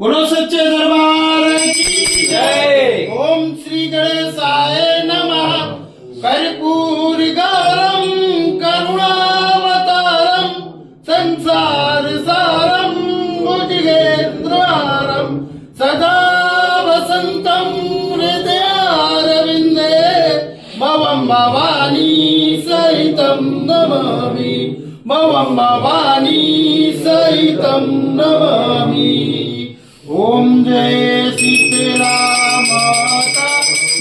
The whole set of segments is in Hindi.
बोलो सच्चे दरबार की जय। ओम श्री गणेशाय नमः। कर्पूर गौरम करुणावतारम संसार सारम भुजगेन्द्रहारम सदा वसंतम हृदयारविंदे भवं भवानी सहितं नमामि। भवं भवानी सहितं नमामि। ओम जय शीतला माता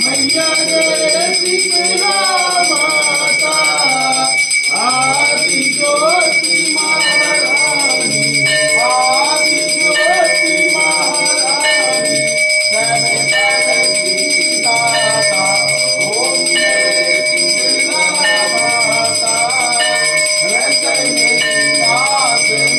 मैया जय शीतला माता। आदि ज्योति महारानी आदि ज्योति महारानी सर्वजगती दाता। ओम जय शीतला माता हृदय सिंहासन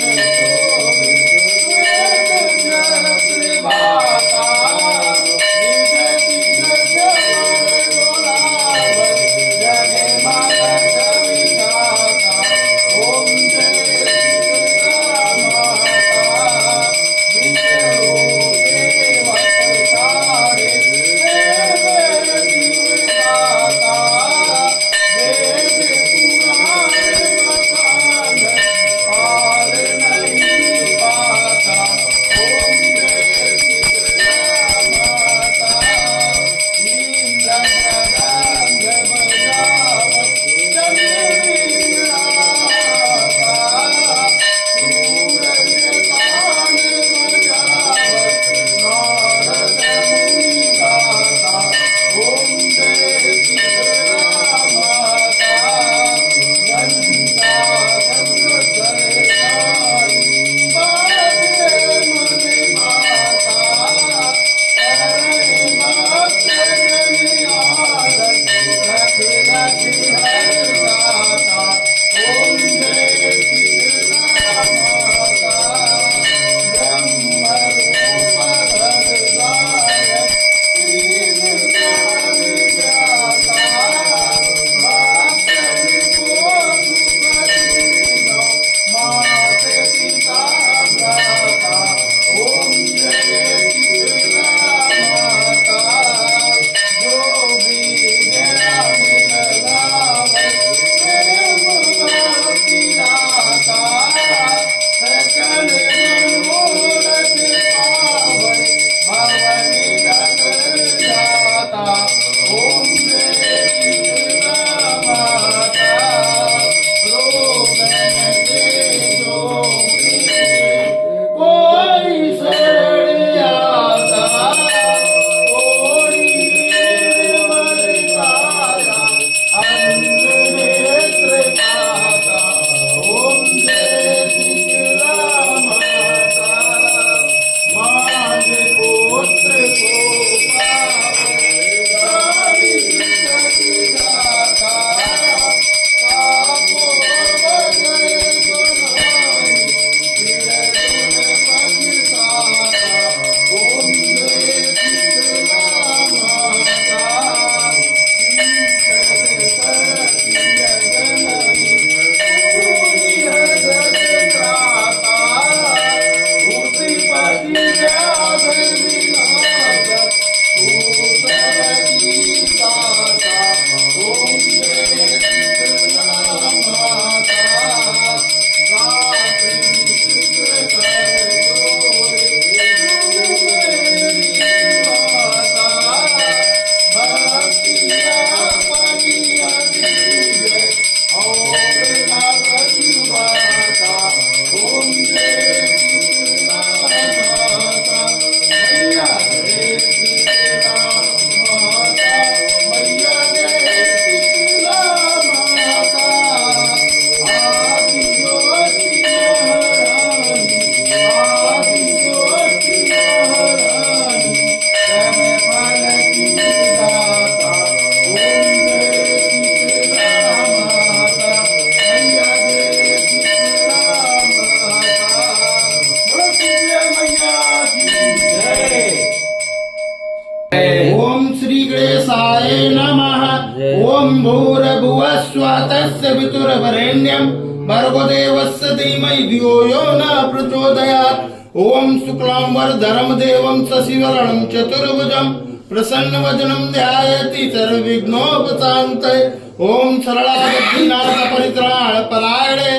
ओम भूर्भुवः स्वः तस्य पितुर्वरेण्यं भर्गो देवस्य धीमहि धियो यो न प्रचोदयात्। ओम शुक्लांबरधरं देवं शशिवर्णं चतुर्भुजं प्रसन्नवदनं ध्यायति सर्वविघ्नोपशान्तये ओम सरलावतीनाथ परित्राण परायणे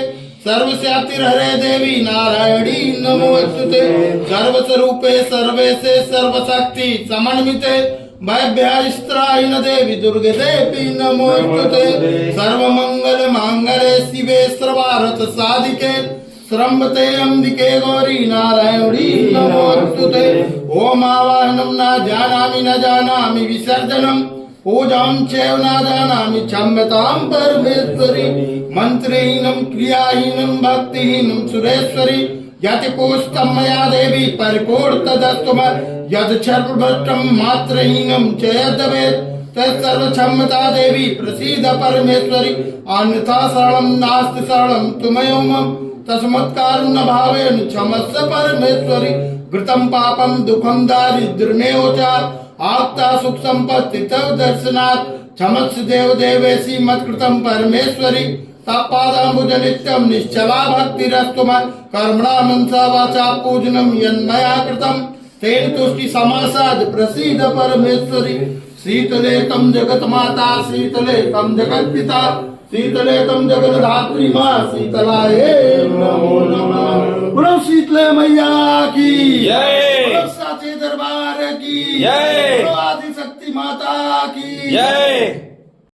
सर्वस्यातिर्हरे देवी नारायणी नमोस्तुते सर्वस्वरूपे सर्वेशे सर्वशक्ति समन्विते भयभ्यस्त्रायिन देवी दुर्गे देवी नमोस्तुते सर्वमंगल मांगल्ये शिवे सर्वार्थ साधिके श्रम्भते अंबिके गौरी नारायणी नमोस्तुते ओम आवाहनं न जानामि विसर्जनम् पूजां चैव न जानामि क्षम्यतां परमेश्वरी मंत्रहीनं क्रियाहीनं भक्तिहीनं सुरेश्वरी यतिकोष्ठं मया देवी परिपूर्तदस्तु यद् सर्वभ्रष्टं मात्रहीनं च यद्भवेत् तत्सर्वक्षम्यता देवी प्रसीद परमेश्वरी अन्यथा शरणं नास्ति शरणं त्वमेव मम तस्मत्कारुण्य भावेन क्षमस्व परमेश्वरी घृतं पापं दुःखं दारिद्र्यमेव च आप्ता सुख संपत्ति तव दर्शनात् क्षमस्व देव देवेशी मत्कृतं परमेश्वरी तत्पादाम्बुज नित्यं निश्चला भक्तिरस्तु कर्मणा मनसा वाचा पूजनं यन्मया कृतं तेन तुष्टि समासाद प्रसीद परमेश्वरी शीतले तम जगत माता शीतले तम जगत पिता शीतले तम जगन्धात्री माँ शीतलाये नमो नमः। बोलो शीतले मैया की जय। बोलो साचे दरबार की जय। बोलो आदिशक्ति माता की जय।